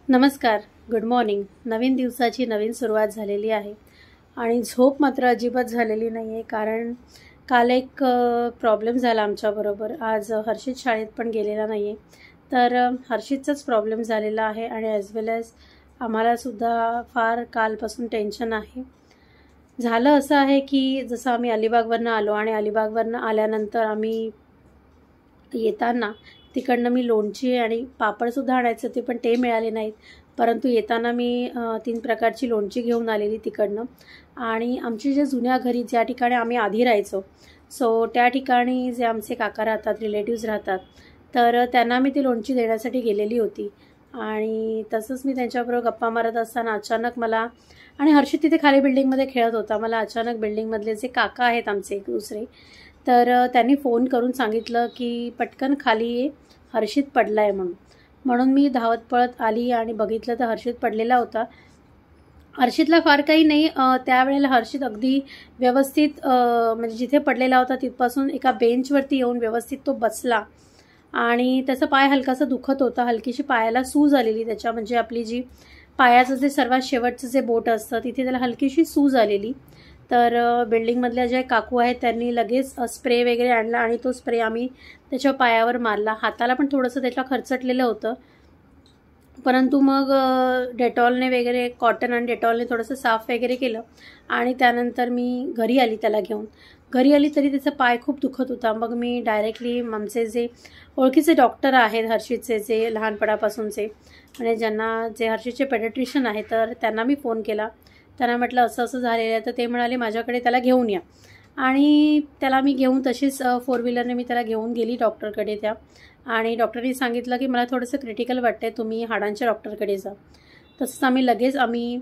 नमस्कार, good morning. नवीन दिवसाची नवीन सुरुवात झालेली आहे आणि झोप मात्र अजिबात झालेली नाही आहे. कारण काल एक प्रॉब्लेम झाला आमच्याबरोबर. आज हर्षित शाळेत पण गेलेला नाही आहे. तर हर्षितचाच प्रॉब्लेम झालेला आहे आणि ॲज वेल ॲज आम्हालासुद्धा फार कालपासून टेन्शन आहे. झालं असं आहे की जसं आम्ही अलिबागवरनं आलो आणि अलिबागवरनं आल्यानंतर आम्ही येताना तिकडनं मी लोणची आणि पापडसुद्धा आणायचे होते, पण ते मिळाले नाहीत. परंतु येताना मी 3 प्रकारची लोणची घेऊन आलेली तिकडनं. आणि आमची जे जुन्या घरी ज्या ठिकाणी आम्ही आधी राहायचो, सो त्या ठिकाणी जे आमचे काका राहतात, रिलेटिव्स राहतात, तर त्यांना मी ती लोणची देण्यासाठी गेलेली होती. आणि तसंच मी त्यांच्याबरोबर गप्पा मारत असताना अचानक मला, आणि हर्षित तिथे खाली बिल्डिंगमध्ये खेळत होता, मला अचानक बिल्डिंगमधले जे काका आहेत आमचे एक दुसरे, तर त्यांनी फोन करून सांगितलं की पटकन खाली ये, हर्षित पडला आहे म्हणून मी धावत पळत आली आणि बघितलं तर हर्षित पडलेला होता. हर्षितला फार काही नाही. त्यावेळेला हर्षित अगदी व्यवस्थित म्हणजे जिथे पडलेला होता तिथपासून एका बेंचवरती येऊन व्यवस्थित तो बसला आणि त्याचा पाय हलकासा दुखत होता. हलकीशी पायाला सूज आलेली त्याच्या, म्हणजे आपली जी पायाचं जे सर्वात शेवटचं जे बोट असतं तिथे त्याला हलकीशी सूज आलेली. तर बिल्डिंगमधल्या जे काकू आहेत त्यांनी लगेच स्प्रे वगैरे आणला आणि तो स्प्रे आम्ही त्याच्या पायावर मारला. हाताला पण थोडंसं त्याला खरचटलेलं होतं, परंतु मग डेटॉलने वगैरे, कॉटन आणि डेटॉलने थोडंसं साफ वगैरे केलं आणि त्यानंतर मी घरी आली. त्याला घेऊन घरी आली तरी त्याचा पाय खूप दुखत होता. मग मी डायरेक्टली आमचे जे ओळखीचे डॉक्टर आहेत हर्षितचे, जे लहानपणापासूनचे, म्हणजे ज्यांना जे हर्षितचे पेडिट्रिशियन आहेत, तर त्यांना मी फोन केला. त्यांना म्हटलं असं असं झालेलं आहे. तर ते म्हणाले माझ्याकडे त्याला घेऊन या. आणि त्याला मी घेऊन तशीच 4 व्हीलरने मी त्याला घेऊन गेली डॉक्टरकडे त्या. आणि डॉक्टरनी सांगितलं की मला थोडंसं क्रिटिकल वाटतं आहे, तुम्ही हाडांच्या डॉक्टरकडे जा. तसंच मी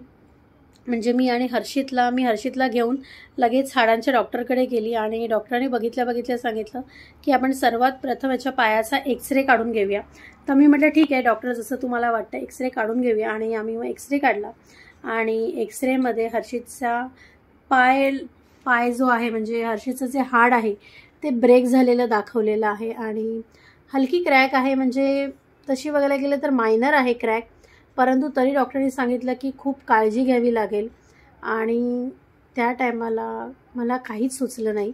म्हणजे मी हर्षितला घेऊन लगेच हाडांच्या डॉक्टरकडे गेली. आणि डॉक्टरांनी बघितल्या सांगितलं की आपण सर्वात प्रथम याच्या पायाचा एक्सरे काढून घेऊया. तर मी म्हटलं ठीक आहे डॉक्टर, जसं तुम्हाला वाटतं एक्सरे काढून घेऊया. आणि आम्ही मग एक्सरे काढला आणि एक्सरेमध्ये हर्षितचा पाय जो आहे, म्हणजे हर्षितचं जे हाड आहे ते ब्रेक झालेलं दाखवलेलं आहे आणि हलकी क्रॅक आहे. म्हणजे तशी बघायला गेलं तर मायनर आहे क्रॅक, परंतु तरी डॉक्टरांनी सांगितलं की खूप काळजी घ्यावी लागेल. आणि त्या टायमाला मला काहीच सुचलं नाही.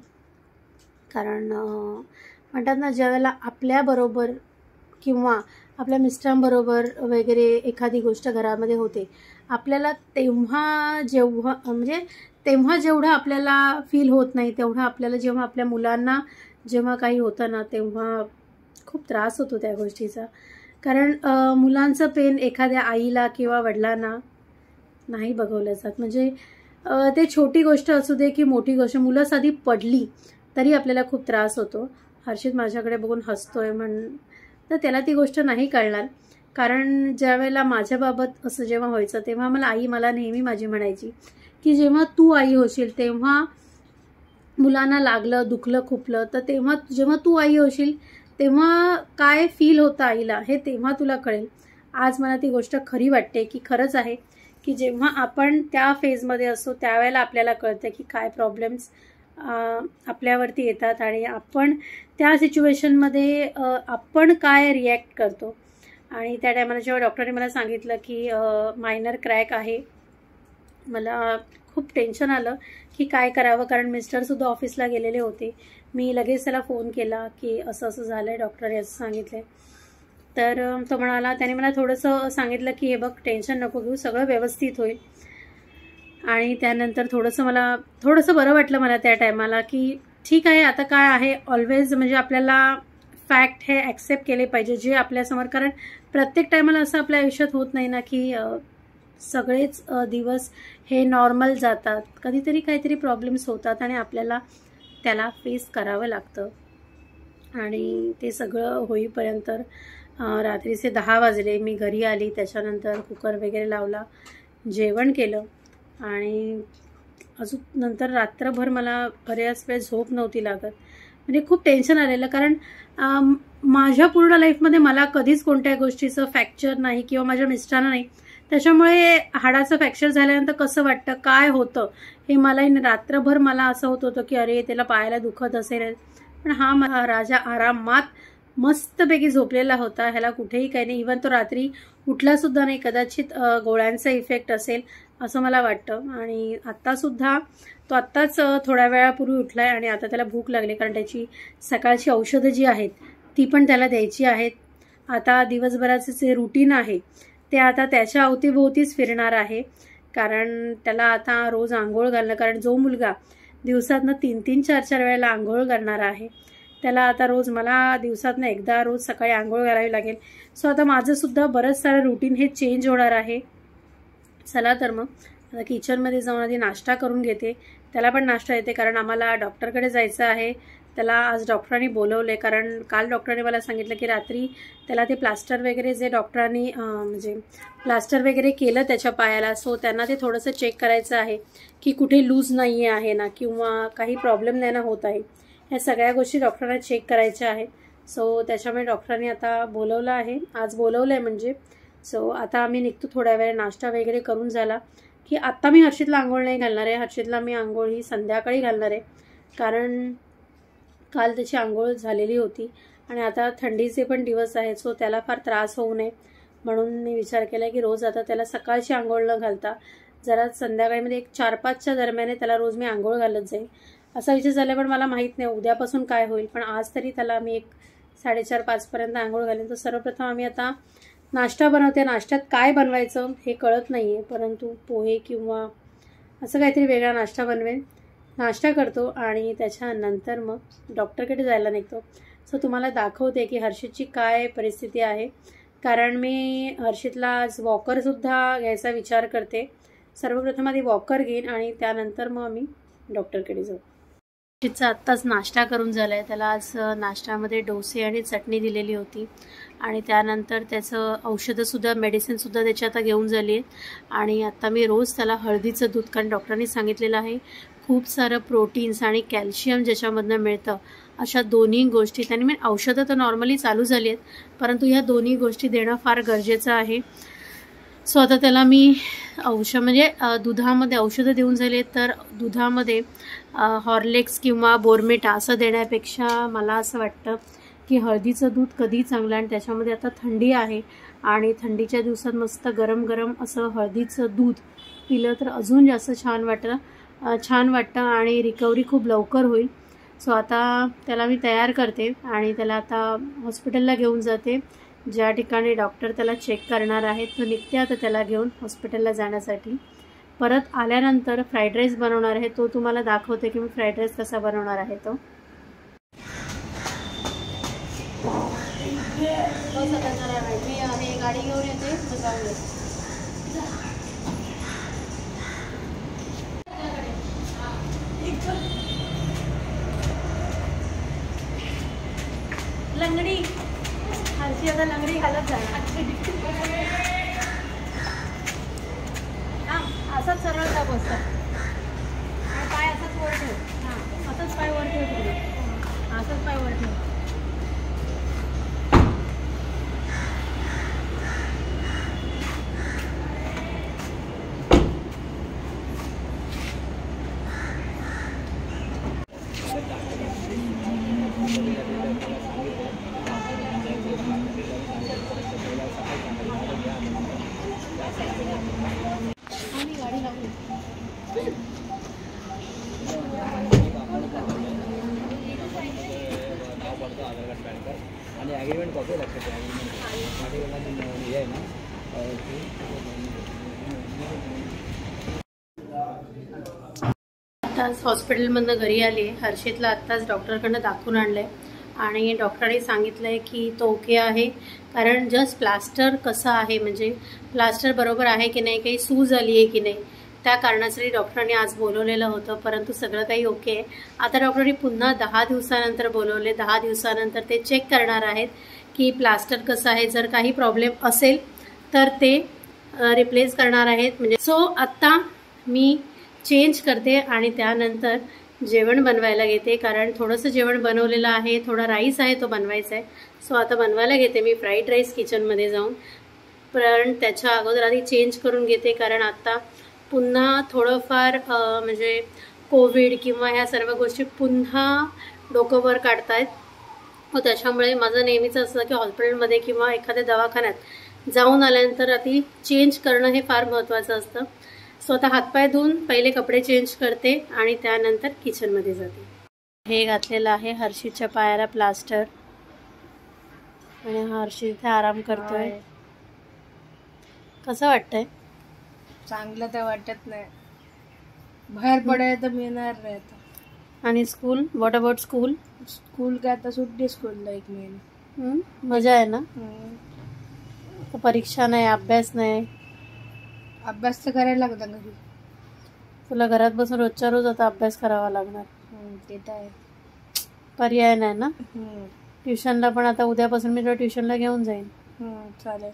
कारण म्हणतात ना, ज्यावेळेला आपल्याबरोबर किंवा आपल्या मिस्टरांबरोबर वगैरे एखादी गोष्ट घरामध्ये होते, आपल्याला तेव्हा जेवढं आपल्याला फील होत नाही, तेवढं आपल्याला जेव्हा आपल्या मुलांना जेव्हा काही होतं ना, तेव्हा खूप त्रास होतो त्या गोष्टीचा. कारण मुलांचं पेन एखाद्या आईला किंवा वडिलांना नाही बघवलं जात. म्हणजे ते छोटी गोष्ट असू दे की मोठी गोष्ट, मुलं साधी पडली तरी आपल्याला खूप त्रास होतो. हर्षित माझ्याकडे बघून हसतोय तर त्याला ती गोष्ट नाही कळणार. कारण ज्यावेळेला माझ्याबाबत असं जेव्हा व्हायचं तेव्हा मला नेहमी माझी म्हणायची की जेव्हा तू आई होशील तेव्हा मुलांना लागलं, दुखलं, खुपलं, तर जेव्हा तू आई होशील तेव्हा काय फील होतं आईला हे तेव्हा तुला कळेल. आज मला ती गोष्ट खरी वाटते की खरंच आहे की जेव्हा आपण त्या फेजमध्ये असतो त्यावेळेला आपल्याला कळतं की काय प्रॉब्लेम्स आपल्यावरती येतात आणि आपण त्या सिच्युएशनमध्ये आपण काय रिॲक्ट करतो. आणि त्या टायमाला जेव्हा डॉक्टरने मला सांगितलं की मायनर क्रॅक आहे, मला खूप टेन्शन आलं की काय करावं. कारण मिस्टरसुद्धा ऑफिसला गेलेले होते. मी लगेच त्याला फोन केला की असं असं झालं आहे, डॉक्टर असं सांगितलं. तर त्याने मला थोडंसं सांगितलं की हे बघ, टेन्शन नको घेऊ, सगळं व्यवस्थित होईल. आणि त्यानंतर मला थोडंसं बरं वाटलं मला त्या टायमाला की ठीक आहे, आता काय आहे, ऑलवेज म्हणजे आपल्याला फॅक्ट हे ॲक्सेप्ट केले पाहिजे जे आपल्यासमोर. कारण प्रत्येक टायमाला असं आपल्या आयुष्यात होत नाही ना की सगळेच दिवस हे नॉर्मल जातात. कधीतरी काहीतरी प्रॉब्लेम्स होतात आणि आपल्याला त्याला फेस करावं लागतं. आणि ते सगळं होईपर्यंत रात्रीचे 10 वाजले. मी घरी आली, त्याच्यानंतर कुकर वगैरे लावला, जेवण केलं आणि अजून नंतर रात्रभर मला बऱ्याच वेळ झोप नव्हती लागत. म्हणजे खूप टेन्शन आलेलं. कारण माझ्या पूर्ण लाईफमध्ये मला कधीच कोणत्या गोष्टीचं फ्रॅक्चर नाही किंवा माझ्या मिस्टरांना नाही. त्याच्यामुळे हाडाचं फ्रॅक्चर झाल्यानंतर कसं वाटतं, काय होतं हे रात्रभर मला असं होत होतं की अरे त्याला पायाला दुखत असेल. पण हा राजा आरामात मस्तपैकी झोपलेला होता, ह्याला कुठेही काही नाही. इवन तो रात्री उठलासुद्धा नाही. कदाचित गोळ्यांचा इफेक्ट असेल असं मला वाटतं. आणि आत्तासुद्धा तो आत्ताच थोड्या वेळापूर्वी उठलाय आणि आता त्याला भूक लागली, कारण त्याची सकाळची औषधं जी आहेत ती पण त्याला द्यायची आहेत. आता दिवसभराचे जे रुटीन आहे ते आता त्याच्या अवतीभोवतीच फिरणार आहे, कारण त्याला आता रोज आंघोळ घालणं, कारण जो मुलगा दिवसातनं 3-3, 4-4 वेळेला आंघोळ करणार आहे त्याला आता रोज मला दिवसातनं एकदा रोज सकाळी आंघोळ घालावी लागेल. सो आता माझंसुद्धा बरंच सारं रुटीन हे चेंज होणार आहे. चला तर मग आता किचनमध्ये जाऊन आधी नाश्ता करून घेते. त्याला पण नाश्ता येते, कारण आम्हाला डॉक्टरकडे जायचं आहे. त्याला आज डॉक्टरांनी बोलवले, कारण काल डॉक्टरांनी मला सांगितलं की रात्री त्याला ते प्लास्टर वगैरे जे डॉक्टरांनी म्हणजे प्लास्टर वगैरे केलं त्याच्या पायाला, सो त्यांना ते थोडंसं चेक करायचं आहे की कुठे लूज नाही आहे ना, किंवा काही प्रॉब्लेम नाही ना होत आहे. ह्या सगळ्या गोष्टी डॉक्टरांना चेक करायच्या आहेत. सो त्याच्यामुळे डॉक्टरांनी आता बोलवलं आहे, आज बोलवलं आहे म्हणजे. सो आता आम्ही निघतो थोड्या वेळ. नाश्ता वगैरे करून झाला की आत्ता मी हर्षितला आंघोळ नाही घालणार आहे. हर्षितला मी आंघोळ ही संध्याकाळी घालणार आहे, कारण काल त्याची आंघोळ झालेली होती आणि आता थंडीचे पण दिवस आहेत. सो त्याला फार त्रास होऊ नये म्हणून मी विचार केला की रोज आता त्याला सकाळची आंघोळ न घालता जरा संध्याकाळीमध्ये 4-5च्या दरम्यान त्याला रोज मी आंघोळ घालत जाईल असा विचार झाला. पण मला माहीत नाही उद्यापासून काय होईल, पण आज तरी त्याला मी 4:30-5पर्यंत आंघोळ घालेन. तर सर्वप्रथम आम्ही आता नाश्ता बनवते. नाश्त्यात काय बनवायचं हे कळत नाही आहे, परंतु पोहे किंवा असं काहीतरी वेगळा नाश्ता बनवेन. नाश्ता करतो आणि त्याच्यानंतर मग डॉक्टरकडे जायला निघतो. सो तुम्हाला दाखवते की हर्षितची काय परिस्थिती आहे, कारण मी हर्षितला आज वॉकरसुद्धा घ्यायचा विचार करते. सर्वप्रथम आधी वॉकर घेईन आणि त्यानंतर मग आम्ही डॉक्टरकडे जाऊ. हर्षितचा आत्ताच नाश्ता करून झाला आहे. त्याला आज नाश्त्यामध्ये डोसे आणि चटणी दिलेली होती आणि त्यानंतर त्याचं औषधंसुद्धा मेडिसिनसुद्धा त्याची आता घेऊन झाली आहे. आणि आता मी रोज त्याला हळदीचं दूध, कारण डॉक्टरांनी सांगितलेलं आहे खूप सारं प्रोटीन्स आणि कॅल्शियम ज्याच्यामधनं मिळतं, अशा दोन्ही गोष्टी त्यांनी, मी औषधं तर नॉर्मली चालू झाली आहेत, परंतु ह्या दोन्ही गोष्टी देणं फार गरजेचं आहे. सो आता त्याला मी म्हणजे दुधामध्ये औषधं देऊन झाले, तर दुधामध्ये हॉर्लिक्स किंवा बोर्मिटा असं देण्यापेक्षा मला असं वाटतं की हळदीचं दूध कधी चांगलं. आणि त्याच्यामध्ये आता थंडी आहे आणि थंडीच्या दिवसात मस्त गरम गरम असं हळदीचं दूध पिलं तर अजून जास्त छान वाटतं आणि रिकव्हरी खूप लवकर होईल. सो आता त्याला मी तयार करते आणि त्याला आता हॉस्पिटलला घेऊन जाते, ज्या ठिकाणी डॉक्टर त्याला चेक करणार आहेत. तो निघते आता त्याला घेऊन हॉस्पिटलला जाण्यासाठी. परत आल्यानंतर फ्राईड राईस बनवणार आहे, तो तुम्हाला दाखवते की मी फ्राईड राईस कसा बनवणार आहे तो. मी गाडी घेऊन येते. लंगडी हर्षी आता लंगडी घालत जाणार. असाच सरळ जा बसता आणि पाय असाच वर ठेव. हां असंच पाय वर ठेव तिकडे. असंच पाय वर ठेव. आणि ॲग्रीमेंट कॉपी लक्षात आहे ना. आत्ताच हॉस्पिटलमधनं घरी आली आहे. हर्षितला आत्ताच डॉक्टरकडनं दाखवून आणलं आहे आणि डॉक्टरांनी सांगितलं आहे की तो ओके आहे, कारण जस्ट प्लास्टर कसं आहे, म्हणजे प्लास्टर बरोबर आहे की नाही, काही सूज आली आहे की नाही, त्या कारणासाठी डॉक्टरांनी आज बोलवलेलं होतं. परंतु सगळं काही ओके आहे. आता डॉक्टरांनी पुन्हा 10 दिवसानंतर बोलवले. 10 दिवसानंतर ते चेक करणार आहेत की प्लास्टर कसं आहे. जर काही प्रॉब्लेम असेल तर ते रिप्लेस करणार आहेत. म्हणजे सो आत्ता मी चेंज करते आणि त्यानंतर जेवण बनवायला घेते, कारण थोडंसं जेवण बनवलेलं आहे, थोडा राईस आहे तो बनवायचा आहे. सो आता बनवायला घेते मी फ्राईड राईस किचनमध्ये जाऊन. पण त्याच्या अगोदर आधी चेंज करून घेते, कारण आता पुन्हा थोडंफार म्हणजे कोविड किंवा ह्या सर्व गोष्टी पुन्हा डोकं वर काढतायत. व त्याच्यामुळे माझं नेहमीच असतं की हॉस्पिटलमध्ये किंवा एखाद्या दवाखान्यात जाऊन आल्यानंतर आधी चेंज करणं हे फार महत्त्वाचं असतं. सो आता हातपाय धुवून पहिले कपडे चेंज करते आणि त्यानंतर किचनमध्ये जाते. हे घातलेलं आहे हर्षितच्या पायाला प्लास्टर आणि हर्षित इथे आराम करतोय. कसं वाटतंय? चांगलं तर वाटत नाही, बाहेर पडायला तर मिळणार नाही आता. आणि school, what about school? School काय आता सुट्टी, स्कूलला 1 महिना. मजा आहे ना? परीक्षा नाही, अभ्यास नाही. अभ्यास तर करायला लागता घरी. तुला घरात बसून रोजच्या रोज आता अभ्यास करावा लागणार. ते तर आहे, पर्याय नाही ना. ट्युशनला पण आता उद्यापासून मी तुला ट्युशनला घेऊन जाईन. चालेल.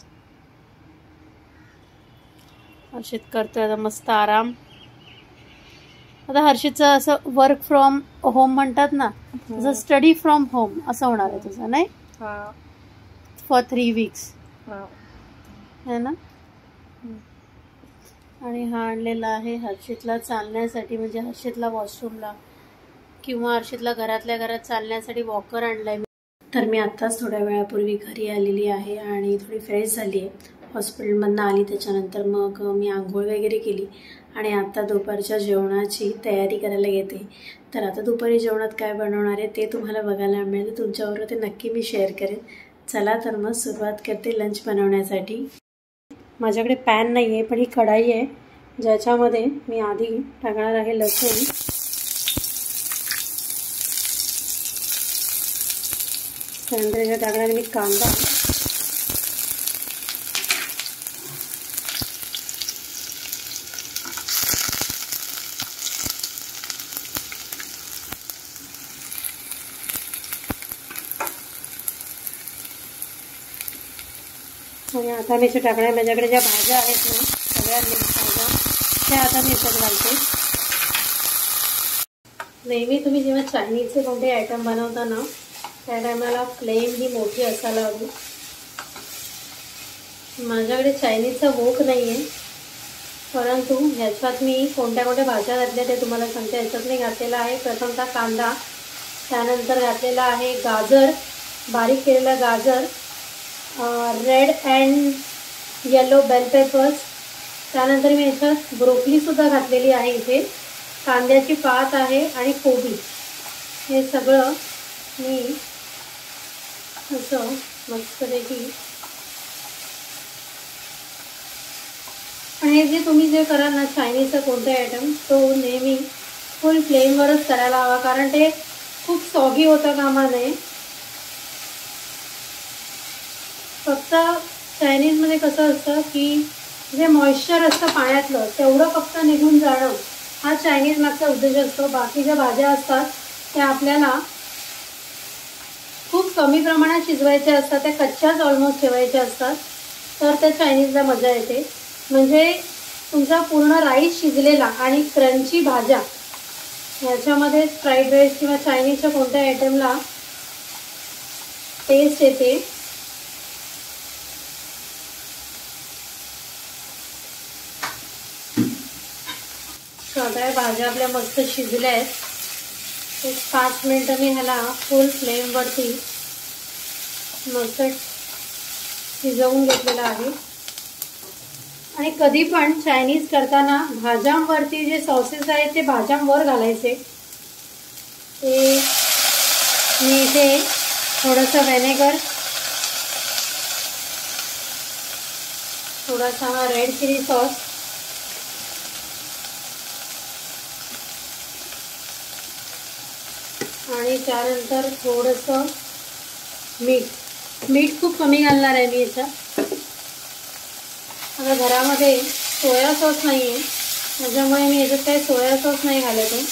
हर्षित करतोय आता मस्त आराम. आता हर्षितचं असं वर्क फ्रॉम होम म्हणतात ना, तसं स्टडी फ्रॉम होम असं होणार आहे तुझं, नाही? फॉर 3 weeks है ना. आणि हा आणलेला आहे हर्षितला चालण्यासाठी, म्हणजे हर्षितला वॉशरूमला किंवा हर्षितला घरातल्या घरात चालण्यासाठी वॉकर आणलाय. तर मी आत्ताच थोड्या वेळापूर्वी घरी आलेली आहे आणि थोडी फ्रेश झाली आहे. हॉस्पिटलमधनं आली त्याच्यानंतर मग मी आंघोळ वगैरे केली आणि आता दुपारच्या जेवणाची तयारी करायला घेते. तर आता दुपारी जेवणात काय बनवणार आहे ते तुम्हाला बघायला मिळेल, तुमच्याबरोबर ते नक्की मी शेअर करेन. चला तर मग सुरुवात करते लंच बनवण्यासाठी. माझ्याकडे पॅन नाही आहे, पण ही कढाई आहे ज्याच्यामध्ये मी आधी टाकणार आहे लसूण. त्यानंतर याच्यात टाकणार मी कांदा. आणि आता मी टाकणार माझ्याकडे ज्या भाज्या आहेत ना, सगळ्या भाज्या त्या आता मी याच्यात घालते. नेहमी तुम्ही जेव्हा चायनीजचे कोणते आयटम बनवता ना, त्या टायमाला फ्लेम ही मोठी असायला हवी. माझ्याकडे चायनीजचा वोक नाही आहे, परंतु ह्याच्यात मी कोणत्या कोणत्या भाज्या घातल्या ते तुम्हाला सांगते. ह्याच्यात मी घातलेला आहे प्रथमतः कांदा, त्यानंतर घातलेला आहे गाजर, बारीक केलेला गाजर, red and yellow bell peppers. त्यानंतर मी ह्याच्यात ब्रोकलीसुद्धा घातलेली आहे, इथे कांद्याची पात आहे आणि कोबी. हे सगळं मी असं मस्तपैकी. आणि जे तुम्ही जे कराल ना चायनीजचा कोणता आयटम, तो नेहमी फुल फ्लेमवरच करायला हवा, कारण ते खूप सॉगी होतं कामा नये. फक्त चायनीजमध्ये कसं असतं की जे मॉइश्चर असतं पाण्यातलं तेवढं फक्त निघून जाणं हा चायनीज मागचा उद्देश असतो. बाकी ज्या भाज्या असतात त्या आपल्याला खूप कमी प्रमाणात शिजवायच्या असतात, त्या कच्च्याच ऑलमोस्ट ठेवायच्या असतात, तर त्या चायनीजला मजा येते. म्हणजे तुमचा पूर्ण राईस शिजलेला आणि क्रंची भाज्या ह्याच्यामध्ये फ्राईड राईस किंवा चायनीजच्या कोणत्या आयटमला टेस्ट येते. सगळ्या भाज्या आपल्या मस्त शिजल्या आहेत. 5 मिनिटं मी ह्याला फुल फ्लेमवरती मस्त शिजवून घेतलेलं आहे. आणि कधी पण चायनीज करताना भाज्यांवरती जे सॉसेस आहेत ते भाज्यांवर घालायचे. ते मी इथे थोडंसं व्हिनेगर, थोडासा रेड चिली सॉस, आणि त्यानंतर थोडंसं मीठ खूप कमी घालणार आहे मी याच्यात. आता घरामध्ये सोया सॉस नाही आहे त्याच्यामुळे मी याच्यात काही सोया सॉस नाही घालत आहे.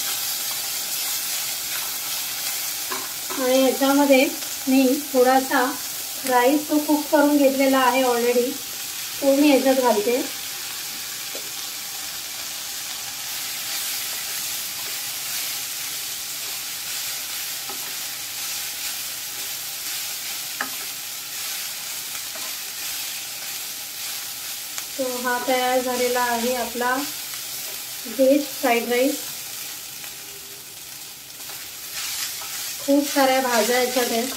आणि याच्यामध्ये मी थोडासा राईस तो कुक करून घेतलेला आहे ऑलरेडी, तो मी याच्यात घालते. तो हा तयार झालेला आहे आपला व्हेज फ्राईड राईस. खूप साऱ्या भाज्या याच्यात आहेत.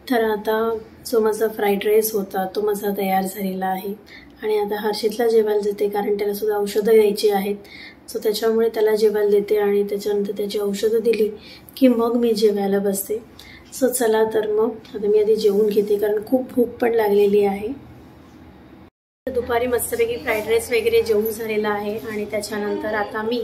तर आता जो माझा फ्राईड राईस होता तो माझा तयार झालेला आहे आणि आता हर्षितला जेवायला देते, कारण त्याला सुद्धा औषधं घ्यायची आहेत. सो त्याच्यामुळे त्याला जेवायला देते आणि त्याच्यानंतर त्याची औषधं दिली की मग मी जेवायला बसते. सो चला तर मग आता मी आधी जेवून घेते, कारण खूप भूक पण लागलेली आहे. दुपारी मस्तपैकी फ्राईड राईस वगैरे जेवून झालेला आहे आणि त्याच्यानंतर आता मी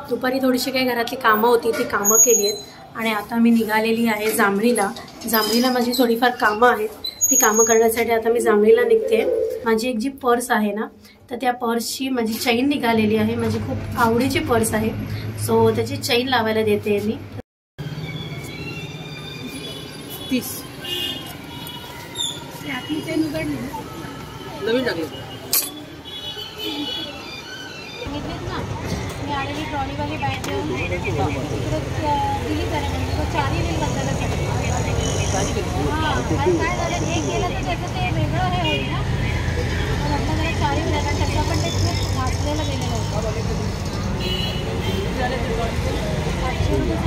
दुपारी थोडीशी काही घरातली कामं होती ती कामं केली आहेत आणि आता मी निघालेली आहे जांभळीला माझी थोडीफार कामं आहेत. ती कामं करण्यासाठी आता मी जांभळीला निघते. माझी एक जी पर्स आहे ना, तर त्या पर्सची माझी चैन निघालेली आहे. माझी खूप आवडीची पर्स आहे, सो त्याची चैन लावायला देते मी. 30 चैन उघडली नवीन टाकली मी आलेली ट्रॉलीवाली बॅग घेऊन दिली तो 4 बिल बदलायला काय झालं, एक गेलं तर त्याचं ते वेगळं हे होईल ना. म्हटलं त्याला 4 बिल कारण त्याचं पण ते खूप वाचलेलं गेलेलं होतं. 500 रुपये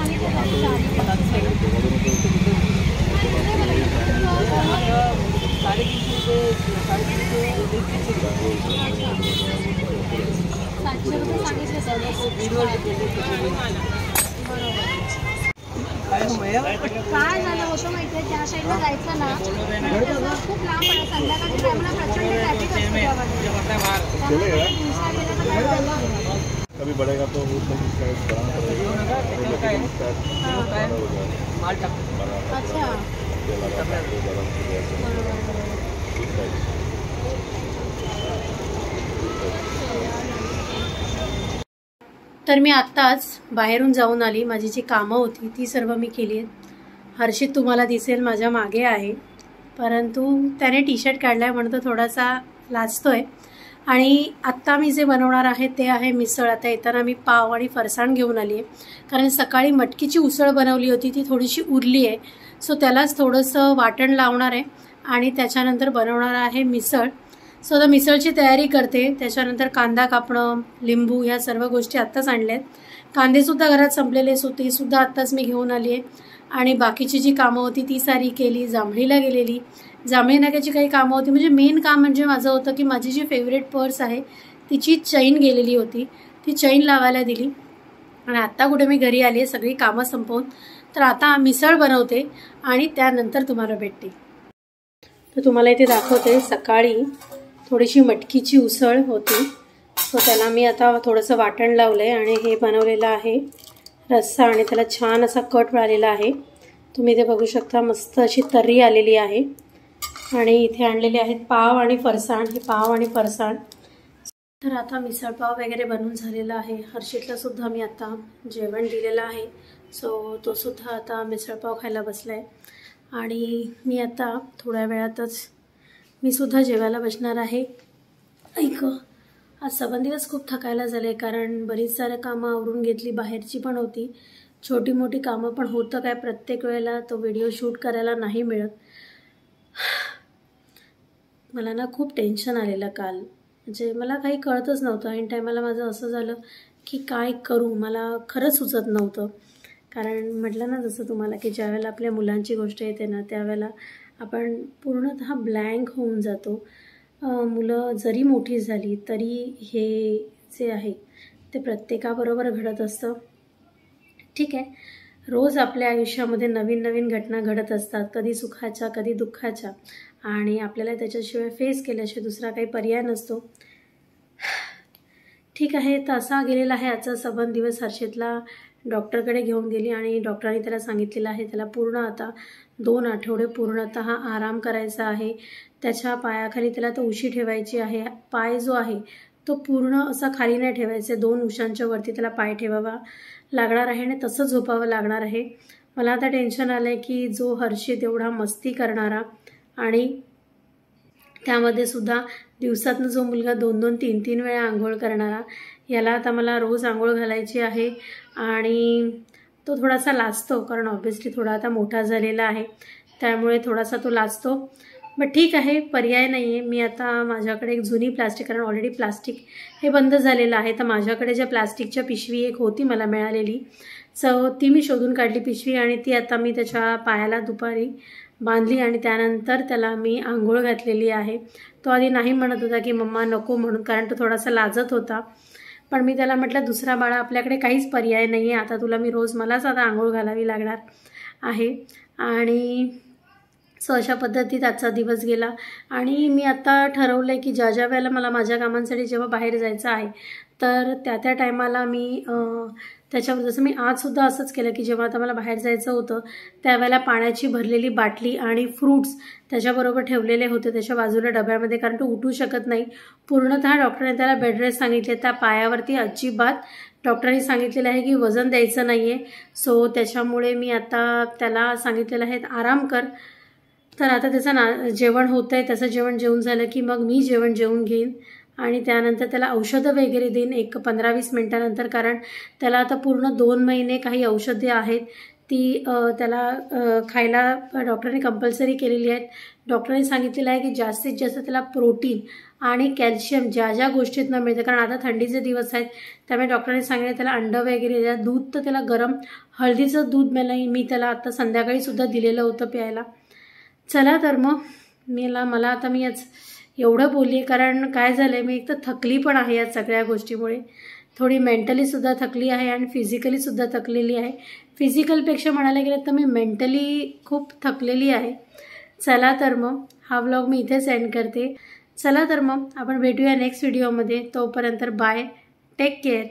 काय झालं होतं माहितीये, त्या साईडला जायचं ना खूप लांब पडत. संध्याकाळच्या टायमाला प्रचंड ट्रॅफिक असतो. कभी बढ़ेगा तो अच्छा तर मी आत्ताच बाहेरून जाऊन आली. माझी जी कामं होती ती सर्व मी केली आहेत. हर्षित तुम्हाला दिसेल माझ्या मागे आहे, परंतु त्याने टी शर्ट काढला आहे म्हणून तो थोडासा लाजतोय. आणि आत्ता मी जे बनवणार आहे ते आहे मिसळ. आता येताना मी पाव आणि फरसाण घेऊन आली आहे, कारण सकाळी मटकीची उसळ बनवली होती ती थोडीशी उरली आहे. सो त्यालाच थोडंसं वाटण लावणार आहे आणि त्याच्यानंतर बनवणार आहे मिसळ. सो आता मिसळची तयारी करते. त्याच्यानंतर कांदा कापणं, लिंबू ह्या सर्व गोष्टी आत्ताच आणल्या आहेत. कांदेसुद्धा घरात संपलेले सो ते सुद्धा आत्ताच मी घेऊन आली आहे. आणि बाकीची जी कामं होती ती सारी केली. जांभळीला गेलेली, जांभळी नाक्याची काही कामं होती. म्हणजे मेन काम म्हणजे माझं होतं की माझी जी फेवरेट पर्स आहे तिची चैन गेलेली होती, ती चैन लावायला दिली. आणि आत्ता कुठे मी घरी आली आहे सगळी कामं संपवून. तर आता मिसळ बनवते आणि त्यानंतर तुम्हाला भेटते. तर तुम्हाला इथे दाखवते, सकाळी थोडीशी मटकीची उसळ होती, सो त्याला मी आता थोडंसं वाटण लावलं आहे आणि हे बनवलेलं आहे रस्सा आणि त्याला छान असा कट मिळालेला आहे. तुम्ही इथे बघू शकता, मस्त अशी तर्री आलेली आहे. आणि इथे आणलेले आहेत पाव आणि फरसाण. हे पाव आणि फरसाण. तर आता मिसळपाव वगैरे बनवून झालेला आहे. हर्षितला सुद्धा मी आता जेवण दिलेलं आहे, सो तो सुद्धा आता मिसळपाव खायला बसला आहे. आणि मी आता थोड्या वेळातच मी सुद्धा जेवायला बसणार आहे. ऐक, आज 7 दिवस खूप थकायला झाले, कारण बरीच सारं कामं आवरून घेतली, बाहेरची पण होती, छोटी मोठी कामं पण होतं. काय प्रत्येक वेळेला तो व्हिडिओ शूट करायला नाही मिळत. मला ना खूप टेन्शन आलेलं काल, म्हणजे मला काही कळतच नव्हतं. ऐन टायमाला माझं असं झालं की काय करू, मला खरंच सुचत नव्हतं. कारण म्हटलं ना जसं तुम्हाला की ज्यावेळेला आपल्या मुलांची गोष्ट येते ना त्यावेळेला आपण पूर्णतः ब्लँक होऊन जातो. मुलं जरी मोठी झाली तरी हे जे आहे ते प्रत्येकाबरोबर घडत असतं. ठीक आहे, रोज आपल्या आयुष्यामध्ये नवीन नवीन घटना घडत असतात, कधी सुखाच्या कधी दुःखाच्या, आणि आपल्याला त्याच्याशिवाय फेस केल्याशिवाय दुसरा काही पर्याय नसतो. ठीक आहे, तर असा गेलेला आहे आजचा 7 दिवस. हर्षितला डॉक्टरकडे घेऊन गेली आणि डॉक्टरांनी त्याला सांगितलेलं आहे त्याला पूर्ण आता 2 आठवडे पूर्णतः आराम करायचा आहे. त्याच्या पायाखाली त्याला तो उशी ठेवायची आहे. पाय जो आहे तो पूर्ण असा खाली नाही ठेवायचा, 2 उशांच्या वरती त्याला पाय ठेवावा लागणार आहे आणि तसंच झोपावं लागणार आहे. मला आता टेन्शन आलं आहे की जो हर्षित एवढा मस्ती करणारा आणि त्यामध्ये सुद्धा दिवसातनं जो मुलगा 2-2, 3-3 वेळा आंघोळ करणारा, याला आता मला रोज आंघोळ घालायची आहे. आणि तो थोडासा लाजतो, कारण ऑब्व्हियसली थोडा आता मोठा झालेला आहे, त्यामुळे थोडासा तो लाजतो. बट ठीक आहे, पर्याय नाही आहे. मी आता माझ्याकडे एक जुनी प्लास्टिक, कारण ऑलरेडी प्लास्टिक हे बंद झालेलं आहे, तर माझ्याकडे ज्या प्लास्टिकच्या पिशवी एक होती मला मिळालेली, सो ती मी शोधून काढली पिशवी आणि ती आता मी त्याच्या पायाला दुपारी बांधली आणि त्यानंतर त्याला मी आंघोळ घातलेली आहे. तो आधी नाही म्हणत होता की मम्मा नको म्हणून, कारण तो थोडासा लाजत होता. पण मी त्याला म्हटलं दुसरा बाळा आपल्याकडे काहीच पर्याय नाही आहे, आता तुला मी रोज मलाच आता आंघोळ घालावी लागणार आहे. आणि सो अशा पद्धतीत आजचा दिवस गेला. आणि मी आता ठरवलं आहे की ज्या ज्या वेळेला मला माझ्या कामांसाठी जेव्हा बाहेर जायचं आहे तर त्या टायमाला मी त्याच्यावर, जसं मी आजसुद्धा असंच केलं की जेव्हा आता मला बाहेर जायचं होतं त्यावेळेला पाण्याची भरलेली बाटली आणि फ्रूट्स त्याच्याबरोबर ठेवलेले होते त्याच्या बाजूला डब्यामध्ये, कारण तो उठू शकत नाही. पूर्णतः डॉक्टरने त्याला बेड रेस्ट सांगितले. त्या पायावरती अजिबात डॉक्टरांनी सांगितलेलं आहे की वजन द्यायचं नाही आहे. सो त्याच्यामुळे मी आता त्याला सांगितलेलं आहे आराम कर. तर आता त्याचं जेवण होतं आहे, त्याचं जेवण जेवून झालं की मग मी जेवण जेवून घेईन आणि त्यानंतर त्याला औषधं वगैरे देईन एक 15-20 मिनटानंतर, कारण त्याला आता पूर्ण 2 महिने काही औषधे आहेत ती त्याला खायला डॉक्टरांनी कंपल्सरी केलेली आहेत. डॉक्टरांनी सांगितलेलं आहे की जास्तीत जास्त त्याला प्रोटीन आणि कॅल्शियम ज्या ज्या गोष्टीतनं मिळतं, कारण आता थंडीचे दिवस आहेत त्यामुळे डॉक्टरांनी सांगितलं त्याला अंडं वगैरे द्या. दूध तर त्याला गरम हळदीचं दूध मी त्याला आता संध्याकाळीसुद्धा दिलेलं होतं प्यायला. चला तर मग मला आता मी आज एवढं बोलली कारण काय झालं आहे, मी एक तर थकली पण आहे या सगळ्या गोष्टीमुळे. थोडी मेंटलीसुद्धा थकली आहे आणि फिजिकलीसुद्धा थकलेली आहे. फिजिकलपेक्षा म्हणायला गेलं तर मी मेंटली खूप थकलेली आहे. चला तर मग हा व्लॉग मी इथेच एंड करते. चला तर मग आपण भेटूया नेक्स्ट व्हिडिओमध्ये. तोपर्यंत बाय, टेक केअर.